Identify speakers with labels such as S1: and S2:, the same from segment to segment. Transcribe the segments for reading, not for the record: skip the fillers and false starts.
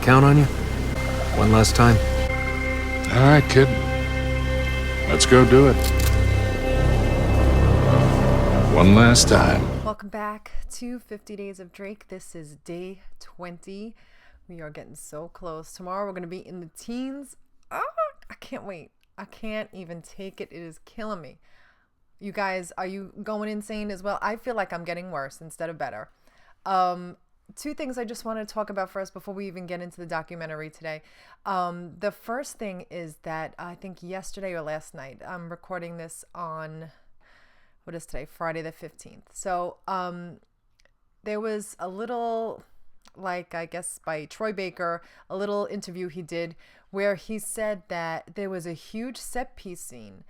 S1: count on you? One last time.
S2: All right, kid. Let's go do it. One last time.
S3: Welcome back to 50 Days of Drake. This is day 20. We are getting so close. Tomorrow we're going to be in the teens. I can't wait. I can't even take it. It is killing me. You guys, are you going insane as well? I feel like I'm getting worse instead of better. Two things I just want to talk about first before we even get into the documentary today. The first thing is that I think yesterday or last night, I'm recording this on, what is today? Friday the 15th. So there was a little, like, I guess by Troy Baker, a little interview he did where he said that there was a huge set piece scene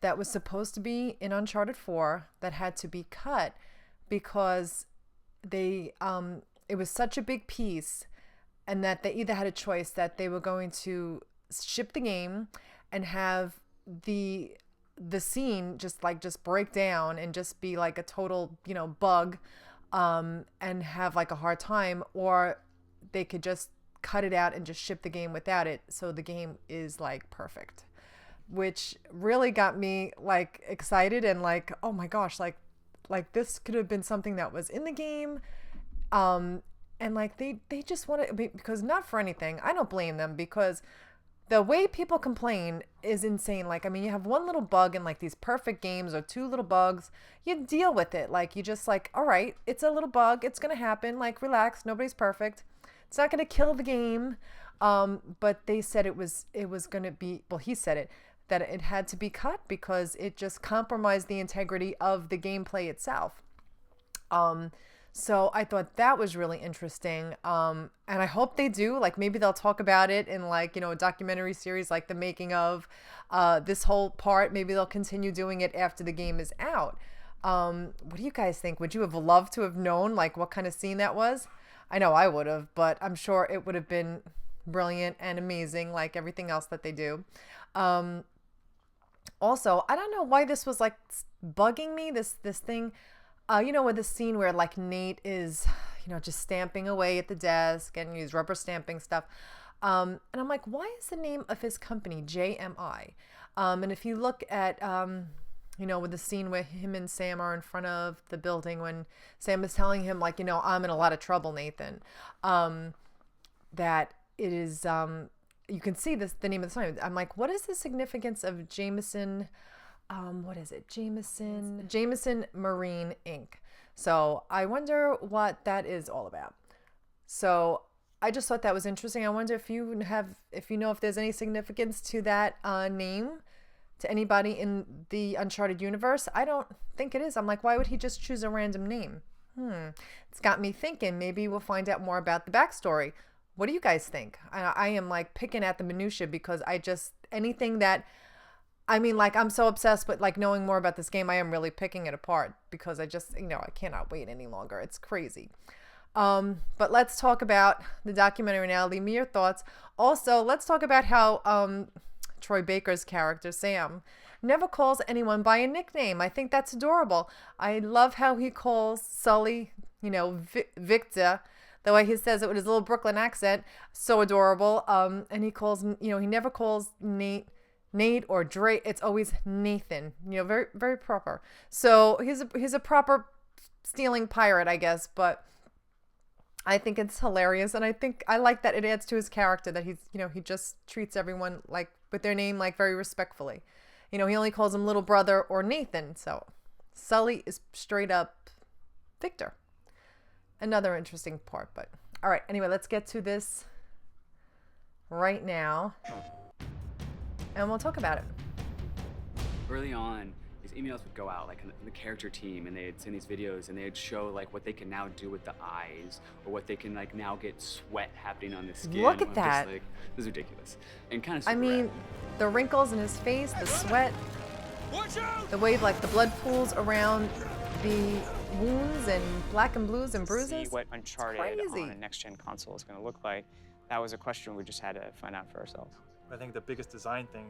S3: that was supposed to be in Uncharted 4 that had to be cut because they it was such a big piece, and that they either had a choice that they were going to ship the game and have the scene just break down and just be like a total, bug, and have like a hard time, or they could just cut it out and just ship the game without it, so the game is like perfect, which really got me like excited and like, oh my gosh, like this could have been something that was in the game. And like they just want to, because not for anything, I don't blame them, because the way people complain is insane. Like, I mean, you have one little bug in like these perfect games, or two little bugs, you deal with it. Like, you just like, all right, it's a little bug, it's going to happen. Like, relax, nobody's perfect. It's not going to kill the game. But they said it was going to be, well, he said it, that it had to be cut because it just compromised the integrity of the gameplay itself. So I thought that was really interesting. And I hope they do, like, maybe they'll talk about it in like, a documentary series, like the making of this whole part. Maybe they'll continue doing it after the game is out. What do you guys think? Would you have loved to have known like what kind of scene that was? I know I would have, but I'm sure it would have been brilliant and amazing, like everything else that they do. Also, I don't know why this was like bugging me, this thing. With the scene where like Nate is, just stamping away at the desk and he's rubber stamping stuff. And I'm like, why is the name of his company JMI? And if you look at, with the scene where him and Sam are in front of the building, when Sam is telling him like, I'm in a lot of trouble, Nathan, that it is, you can see the name of the sign. I'm like, what is the significance of Jameson? What is it? Jameson Marine Inc. So I wonder what that is all about. So I just thought that was interesting. I wonder if you know if there's any significance to that name to anybody in the Uncharted universe. I don't think it is. I'm like, why would he just choose a random name? It's got me thinking. Maybe we'll find out more about the backstory. What do you guys think? I am like picking at the minutia because anything that, I mean, like, I'm so obsessed with like knowing more about this game. I am really picking it apart because I just, I cannot wait any longer. It's crazy. But let's talk about the documentary now. Leave me your thoughts. Also, let's talk about how Troy Baker's character, Sam, never calls anyone by a nickname. I think that's adorable. I love how he calls Sully, Victor, the way he says it with his little Brooklyn accent. So adorable. And he calls, he never calls Nate or Drake. It's always Nathan, very, very proper. So he's a proper stealing pirate, I guess, but I think it's hilarious. And I like that it adds to his character that he's, he just treats everyone like with their name, like very respectfully. He only calls him little brother or Nathan. So Sully is straight up Victor. Another interesting part, but all right. Anyway, let's get to this right now. And we'll talk about it.
S4: Early on, these emails would go out, like the character team, and they'd send these videos, and they'd show like what they can now do with the eyes, or what they can like now get sweat happening on the skin.
S3: Look at that!
S4: Just, like, this is ridiculous, and kind of.
S3: I mean, the wrinkles in his face, the sweat, the way like the blood pools around the wounds and black and blues and bruises.
S5: See what Uncharted on a next-gen console is going to look like. That was a question we just had to find out for ourselves.
S6: I think the biggest design thing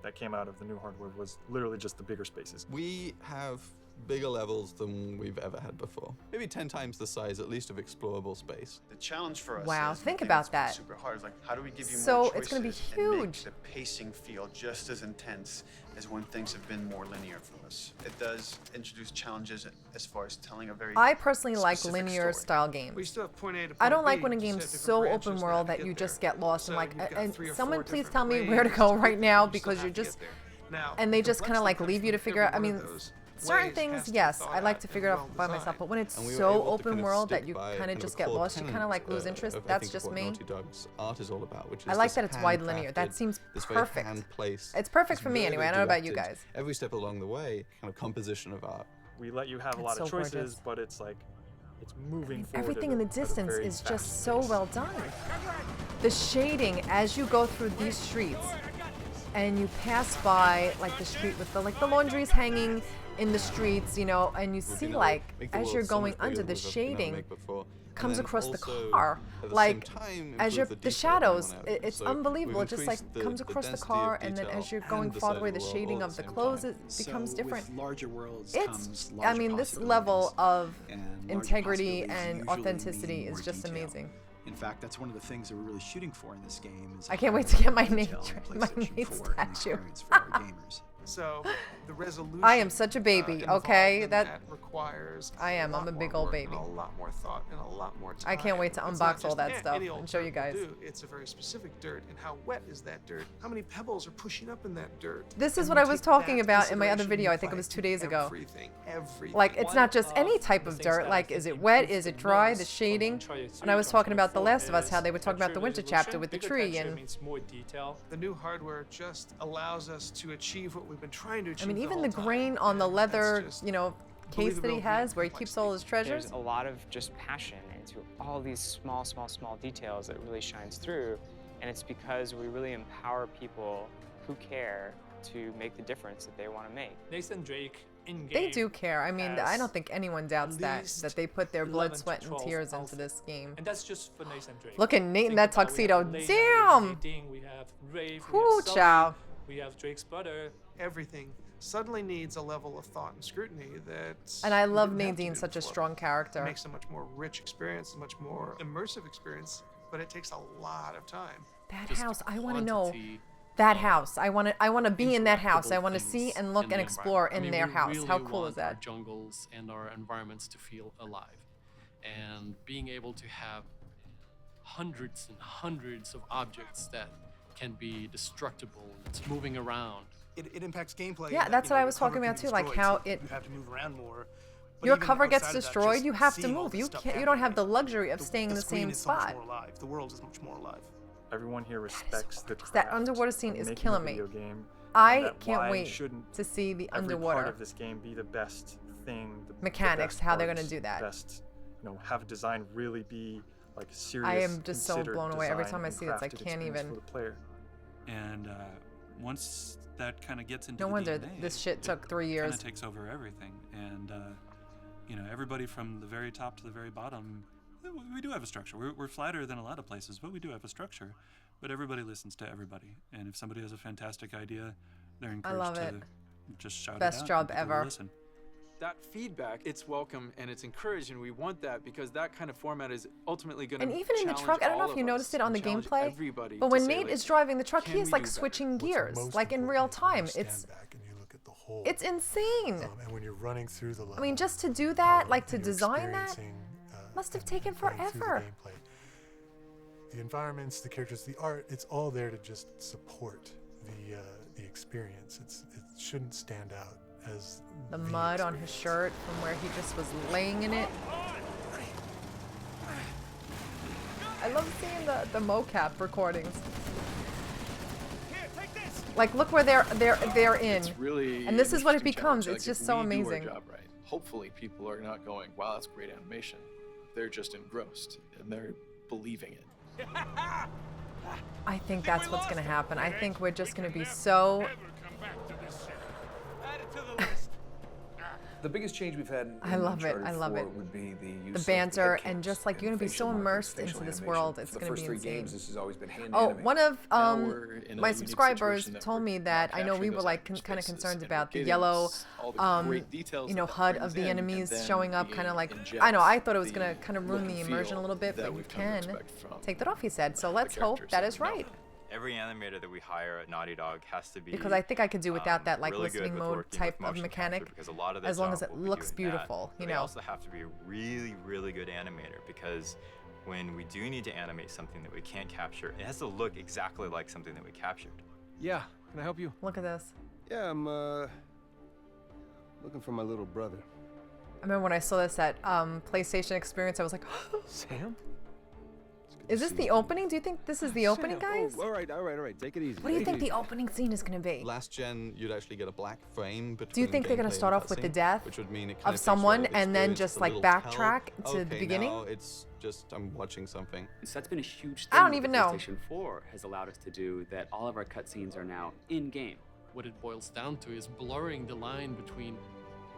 S6: that came out of the new hardware was literally just the bigger spaces.
S7: We have
S6: bigger levels than we've ever had before. Maybe 10 times the size, at least, of explorable space.
S7: The challenge for us
S3: Wow,
S7: is,
S3: think
S7: the thing
S3: about
S7: that's been
S3: that.
S7: super hard is like, how do we give you
S3: So
S7: more choices
S3: it's gonna be
S7: and make
S3: huge.
S7: the pacing feel just as intense as when things have been more linear for us. It does introduce challenges as far as telling a very
S3: I personally like
S7: specific
S3: linear
S7: story.
S3: style games.
S8: We still have point A to point
S3: I don't like
S8: B,
S3: when a
S8: just
S3: game's
S8: have different
S3: so
S8: branches
S3: open
S8: that
S3: world
S8: have to
S3: that
S8: get
S3: you
S8: there.
S3: just get lost.
S8: So
S3: I'm like,
S8: you've got
S3: and
S8: 3 or
S3: someone
S8: 4
S3: please
S8: different
S3: tell me where to
S8: ways
S3: go
S8: to
S3: right
S8: get
S3: now
S8: there. You still
S3: because
S8: have
S3: you're
S8: to get
S3: just,
S8: there. Now,
S3: and they just kind of
S8: complexity
S3: like
S8: comes
S3: leave you to
S8: from
S3: figure out. I
S8: every
S3: mean,
S8: one of those
S3: certain
S8: ways
S3: things,
S8: has to be
S3: yes,
S8: thought
S3: I like
S8: out
S3: to
S8: and
S3: figure it out
S8: well
S3: by myself.
S8: designed.
S3: But when it's
S6: And we were
S3: so
S6: able to
S3: open
S6: kind of
S3: world that
S6: stick
S3: you
S6: by
S3: kind of
S6: a
S3: just get
S6: core
S3: lost, you kind of like lose
S6: tenet
S3: interest.
S6: of, I
S3: That's
S6: think,
S3: just
S6: what
S3: me.
S6: Naughty Dog's art is all about, which is
S3: I like
S6: this
S3: that it's wide linear. That
S6: handcrafted,
S3: seems
S6: this very
S3: perfect.
S6: hand-placed,
S3: It's perfect
S6: this
S3: for me
S6: very
S3: anyway. I don't know about you
S6: directed,
S3: guys.
S6: every step along the way, kind of composition of art.
S9: We let you have a
S3: It's
S9: lot of
S3: so
S9: choices,
S3: gorgeous.
S9: but it's like it's moving forward.
S3: Everything in the
S9: at a
S3: distance
S9: very
S3: is
S9: fast
S3: just so
S9: pace.
S3: well done. The shading as you go through these streets and you pass by like the street with the laundry's hanging in the streets, you know, and you see like as you're going under the shading comes across the car, like as you're the shadows, it's unbelievable. It just like comes across the car, and then as you're going farther away, the shading of the clothes it becomes different.
S10: With larger worlds
S3: It's,
S10: comes
S3: I
S10: larger
S3: mean, this
S10: possibilities.
S3: level of
S10: And larger
S3: integrity
S10: possibilities
S3: and
S10: usually
S3: authenticity
S10: mean
S3: is
S10: more
S3: just
S10: detail.
S3: amazing.
S10: In fact, that's one of the things that we're really shooting for in this game. Is
S3: I can't wait to get my Nate
S10: PlayStation
S3: Nate
S10: 4 and
S3: statue.
S10: experience for our gamers.
S8: So the resolution.
S3: I am such a baby,
S8: involved
S3: okay?
S8: in
S3: That
S8: requires.
S3: I am. I'm a
S8: lot
S3: big
S8: more
S3: old
S8: work
S3: baby.
S8: And a lot more thought and a lot more time.
S3: I can't wait to
S8: It's
S3: unbox
S8: not
S3: all
S8: just
S3: that stuff
S8: any old
S3: and show you
S8: dirt will
S3: guys.
S8: do. It's a very specific dirt, and how wet is that dirt? How many pebbles are pushing up in that dirt?
S3: This is
S8: And
S3: what
S8: you
S3: I was
S8: take
S3: talking
S8: that
S3: about in my other
S8: consideration,
S3: video. I
S8: you
S3: think it
S8: apply
S3: was
S8: to
S3: 2 days ago.
S8: Everything.
S3: Like, it's not just any type of dirt. Like, is it wet? Is it dry? The shading? And I was talking about The Last of Us, how they were talking about the winter chapter with the tree. And
S9: more detail.
S8: The new hardware just allows us to achieve what we've been trying to achieve.
S3: I mean, even
S8: the
S3: the
S8: whole
S3: grain
S8: time.
S3: on the
S8: And
S3: leather,
S8: that's just
S3: you know, case that he
S8: believability
S3: has where he
S8: and
S3: keeps all his
S8: complexity.
S3: treasures.
S5: There's a lot of just passion into all these small details that really shines through, and it's because we really empower people who care to make the difference that they want to make.
S9: Nathan Drake in game.
S3: They do care. I mean, I
S9: has
S3: don't think anyone doubts
S9: least
S3: that they put their blood,
S9: 11 to
S3: sweat, and
S9: 12
S3: tears into
S9: outfits.
S3: this game.
S9: And that's just for Nathan Drake.
S3: Look at Nate in
S9: Think
S3: that
S9: about
S3: tuxedo.
S9: we have
S3: Damn!
S9: Nadine, we have Rave, we
S3: Whoo,
S9: have Sully,
S3: chow.
S9: we have Drake's brother.
S8: Everything suddenly needs a level of thought and scrutiny that.
S3: And I
S8: we
S3: love
S8: didn't have to
S3: Nadine,
S8: do
S3: such a
S8: before.
S3: strong
S8: It
S3: character.
S8: makes a much more rich experience, a much more immersive experience, but it takes a lot of time.
S3: That
S1: Just
S3: house, I want to know.
S1: quantity
S3: That house, I want to be in that house. I
S1: interactable
S3: want to see
S1: things
S3: and look
S1: in
S3: and
S1: the
S3: explore
S1: environment. I
S3: in
S1: mean,
S3: their
S1: we
S3: house.
S1: really
S3: How cool
S1: want
S3: is that?
S1: Our jungles and our environments to feel alive, and being able to have hundreds and hundreds of objects that can be destructible, that's moving around.
S11: It impacts gameplay.
S3: Yeah,
S11: in that,
S3: that's
S11: you
S3: what
S11: know,
S3: I
S11: your
S3: was
S11: cover
S3: talking
S11: can
S3: about
S11: be
S3: too, like
S11: destroyed,
S3: how
S11: so
S3: it.
S11: you have to move around more. But
S3: Your
S11: even
S3: cover gets
S11: outside of that,
S3: destroyed.
S11: just
S3: You have to
S11: seeing all
S3: move.
S11: this
S3: You
S11: stuff
S3: can't. You don't have the
S11: happening,
S3: luxury of staying in the
S11: screen
S3: same
S11: is so much
S3: spot.
S11: more alive. The world is much more alive.
S9: Everyone here respects the craft.
S3: That underwater scene
S9: of
S3: is
S9: making
S3: killing
S9: a
S3: me.
S9: video game,
S3: I
S9: and that
S3: can't
S9: why
S3: wait
S9: shouldn't
S3: to see the
S9: every
S3: underwater
S9: part of this game be the best thing, the
S3: mechanics,
S9: best
S3: how they're
S9: parts,
S3: gonna do that.
S9: Best, you know, have design really be like a serious.
S3: I am just so
S9: considered
S3: blown away every
S9: design
S3: time I
S9: and
S3: see it. It's like,
S9: crafted
S3: can't
S9: experience
S3: even.
S9: for the player.
S12: And once that kind of gets into
S3: No
S12: the
S3: wonder
S12: DNA,
S3: this shit took 3
S12: Kind
S3: years.
S12: of takes over everything, and you know, everybody from the very top to the very bottom. We do have a structure. We're flatter than a lot of places, but we do have a structure. But everybody listens to everybody, and if somebody has a fantastic idea, they're encouraged
S3: love
S12: to
S3: it.
S12: just shout
S3: Best
S12: it out.
S3: job
S12: and people will
S3: ever.
S12: listen.
S13: That feedback, it's welcome and it's encouraged, and we want that because that kind of format is ultimately going to
S3: And even in the truck, I don't know if you noticed it on the gameplay, but when Nate is driving the truck, he is like switching gears, like in real time. It's it's insane.
S14: And when you're running through the level,
S3: I mean, just to do that, like to
S14: and you're
S3: design that,
S14: experiencing,
S3: must have taken
S14: running through the
S3: forever.
S14: gameplay, the environments, the characters, the art, it's all there to just support the experience. It shouldn't stand out as
S3: The mud on his shirt from where he just was laying in it. I love seeing the mocap recordings. Like, look where they're in.
S15: It's really
S3: and this is what it
S15: interesting
S3: becomes.
S15: challenge.
S3: It's
S15: Like,
S3: just
S15: if
S3: so
S15: we do our
S3: amazing.
S15: job right, hopefully people are not going, wow, that's great animation. They're just engrossed and they're believing it.
S3: I think that's what's gonna happen. I think we're just gonna be so
S16: The biggest change we've had in
S3: I love it.
S16: Uncharted
S3: I love
S16: 4
S3: it.
S16: would be the use
S3: The
S16: of
S3: banter
S16: head
S3: and
S16: cams
S3: just like you're gonna be so
S16: facial markers,
S3: immersed
S16: facial
S3: into this
S16: animation.
S3: world.
S16: For
S3: It's
S16: the
S3: gonna
S16: first
S3: be
S16: 3
S3: insane.
S16: games, this has always been hand
S3: Oh,
S16: animated.
S3: one of
S15: Now we're in a
S3: my
S15: unique
S3: subscribers
S15: situation that
S3: told
S15: we're
S3: me
S15: not
S3: that I know we
S15: capturing
S3: were
S15: those
S3: like
S15: language
S3: kind of
S15: spaces,
S3: concerned
S15: and
S3: about
S15: we're
S3: the
S15: getting
S3: yellow,
S15: all the great details
S3: you know,
S15: that
S3: HUD
S15: brings
S3: of the
S15: in, and
S3: enemies
S15: then
S3: showing up,
S15: the
S3: kind of
S15: game
S3: like I know
S15: injects
S3: I thought it was
S15: the
S3: gonna kind of ruin
S15: look
S3: the
S15: and
S3: immersion
S15: feel
S3: a little bit,
S15: that
S3: but you
S15: we've come to
S3: can
S15: expect from
S3: take that off. He said, so
S15: the
S3: let's hope
S15: characters
S3: that
S15: that
S3: is
S15: we know.
S3: right.
S17: Every animator that we hire at Naughty Dog has to be
S3: Because I think I could do without that like
S17: really good
S3: listening
S17: with
S3: mode
S17: working
S3: type
S17: with
S3: of
S17: motion
S3: mechanic,
S17: capture, because a lot of the
S3: as long as
S17: job
S3: it
S17: will be
S3: looks
S17: doing that.
S3: beautiful,
S17: But
S3: you
S17: they
S3: know.
S17: also have to be a really, really good animator, because when we do need to animate something that we can't capture, it has to look exactly like something that we captured.
S18: Yeah, can I help you?
S3: Look at this.
S18: Yeah, I'm looking for my little brother.
S3: I remember when I saw this at PlayStation Experience, I was like,
S18: Sam?
S3: is this the opening? Do you think this is the opening, guys?
S18: Oh, all right. Take it easy.
S3: What do you think the opening scene is going to be?
S6: Last gen, you'd actually get a black frame between
S3: Do you think they're going to
S6: gameplay
S3: start
S6: and
S3: off with the
S6: cutscene,
S3: death
S6: which would mean it kind
S3: of
S6: takes you
S3: someone
S6: out of
S3: and then
S6: experience,
S3: just
S6: a
S3: like
S6: little
S3: backtrack
S6: tell,
S3: to the
S6: okay,
S3: beginning?
S6: now it's just I'm watching something.
S4: So that's been a huge thing
S3: I don't
S4: that
S3: even
S4: the
S3: know.
S4: PlayStation 4 has allowed us to do, that all of our cutscenes are now in-game.
S1: What it boils down to is blurring the line between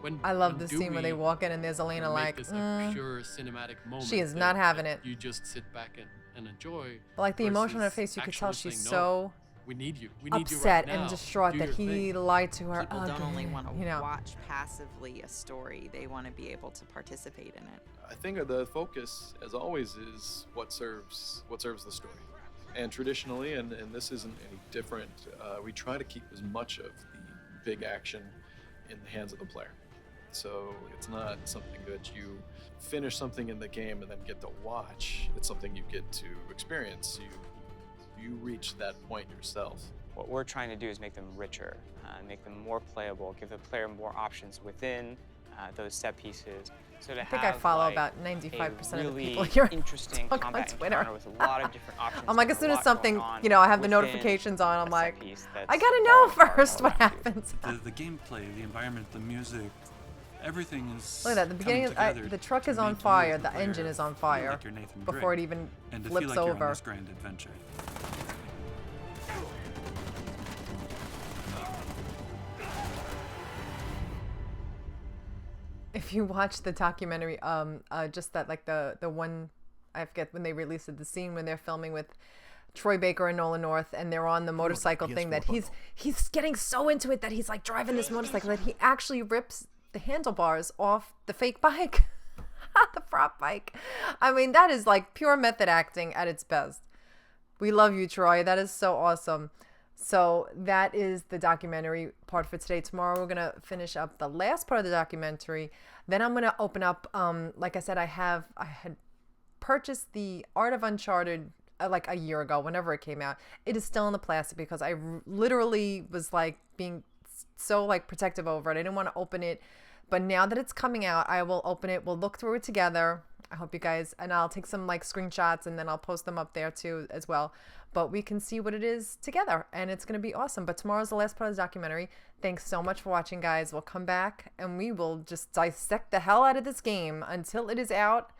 S1: when
S3: I love
S1: when
S3: the
S1: do
S3: scene where they
S1: we
S3: walk in and there's Elena
S1: make
S3: like,
S1: this a pure cinematic moment.
S3: she is
S1: that-
S3: not having
S1: that
S3: it.
S1: You just sit back and enjoy.
S3: But like the emotion on her
S1: versus
S3: face, you could tell
S1: actually
S3: she's
S1: saying,
S3: so
S1: "No, we need you. We need
S3: upset
S1: you right now.
S3: and distraught
S1: Do
S3: that
S1: your
S3: he
S1: thing."
S3: lied to her.
S19: People don't only
S3: again,
S19: want to
S3: you know.
S19: watch passively a story, they want to be able to participate in it.
S15: I think the focus, as always, is what serves the story. And traditionally, and this isn't any different, we try to keep as much of the big action in the hands of the player. So it's not something that you finish something in the game and then get to watch. It's something you get to experience. You reach that point yourself.
S5: What we're trying to do is make them richer, make them more playable, give the player more options within those set pieces. So to
S3: I think I
S5: have,
S3: follow
S5: like,
S3: about
S5: a
S3: 95% of the
S5: really
S3: people here
S5: interesting
S3: on
S5: combat
S3: Twitter.
S5: encounter with a lot of different options.
S3: I'm like, as
S5: and
S3: soon
S5: a
S3: as
S5: lot going
S3: something,
S5: on
S3: you know, I have the
S5: within
S3: notifications on, I'm
S5: a set
S3: like,
S5: piece
S3: I
S5: that's
S3: gotta know
S5: all
S3: first what happens.
S12: The gameplay, the environment, the music, everything is.
S3: Look at that. The beginning, the truck is on fire. The engine is on fire
S12: like you're Nathan
S3: before it
S12: Drake,
S3: even
S12: and to
S3: flips
S12: feel like you're on
S3: over.
S12: this grand adventure.
S3: If you watch the documentary, just that like the one, I forget when they released it, the scene when they're filming with Troy Baker and Nolan North, and they're on the motorcycle thing, that he's getting so into it that he's like driving this motorcycle that he actually rips the handlebars off the fake bike, the prop bike. I mean, that is like pure method acting at its best. We love you, Troy. That is so awesome. So that is the documentary part for today. Tomorrow we're gonna finish up the last part of the documentary. Then I'm gonna open up. Like I said, I had purchased the Art of Uncharted like a year ago, whenever it came out. It is still in the plastic because I literally was like being so like protective over it. I didn't want to open it, but now that it's coming out, I will open it. We'll look through it together. I hope you guys, and I'll take some like screenshots and then I'll post them up there too as well. But we can see what it is together, and it's going to be awesome. But tomorrow's the last part of the documentary. Thanks so much for watching, guys. We'll come back and we will just dissect the hell out of this game until it is out.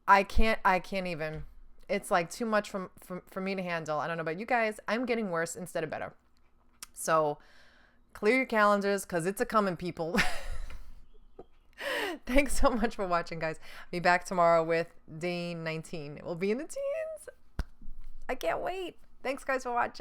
S3: I can't even. It's like too much for me to handle. I don't know about you guys. I'm getting worse instead of better. So clear your calendars because it's a coming, people. Thanks so much for watching, guys. Be back tomorrow with day 19. We'll be in the teens. I can't wait. Thanks, guys, for watching.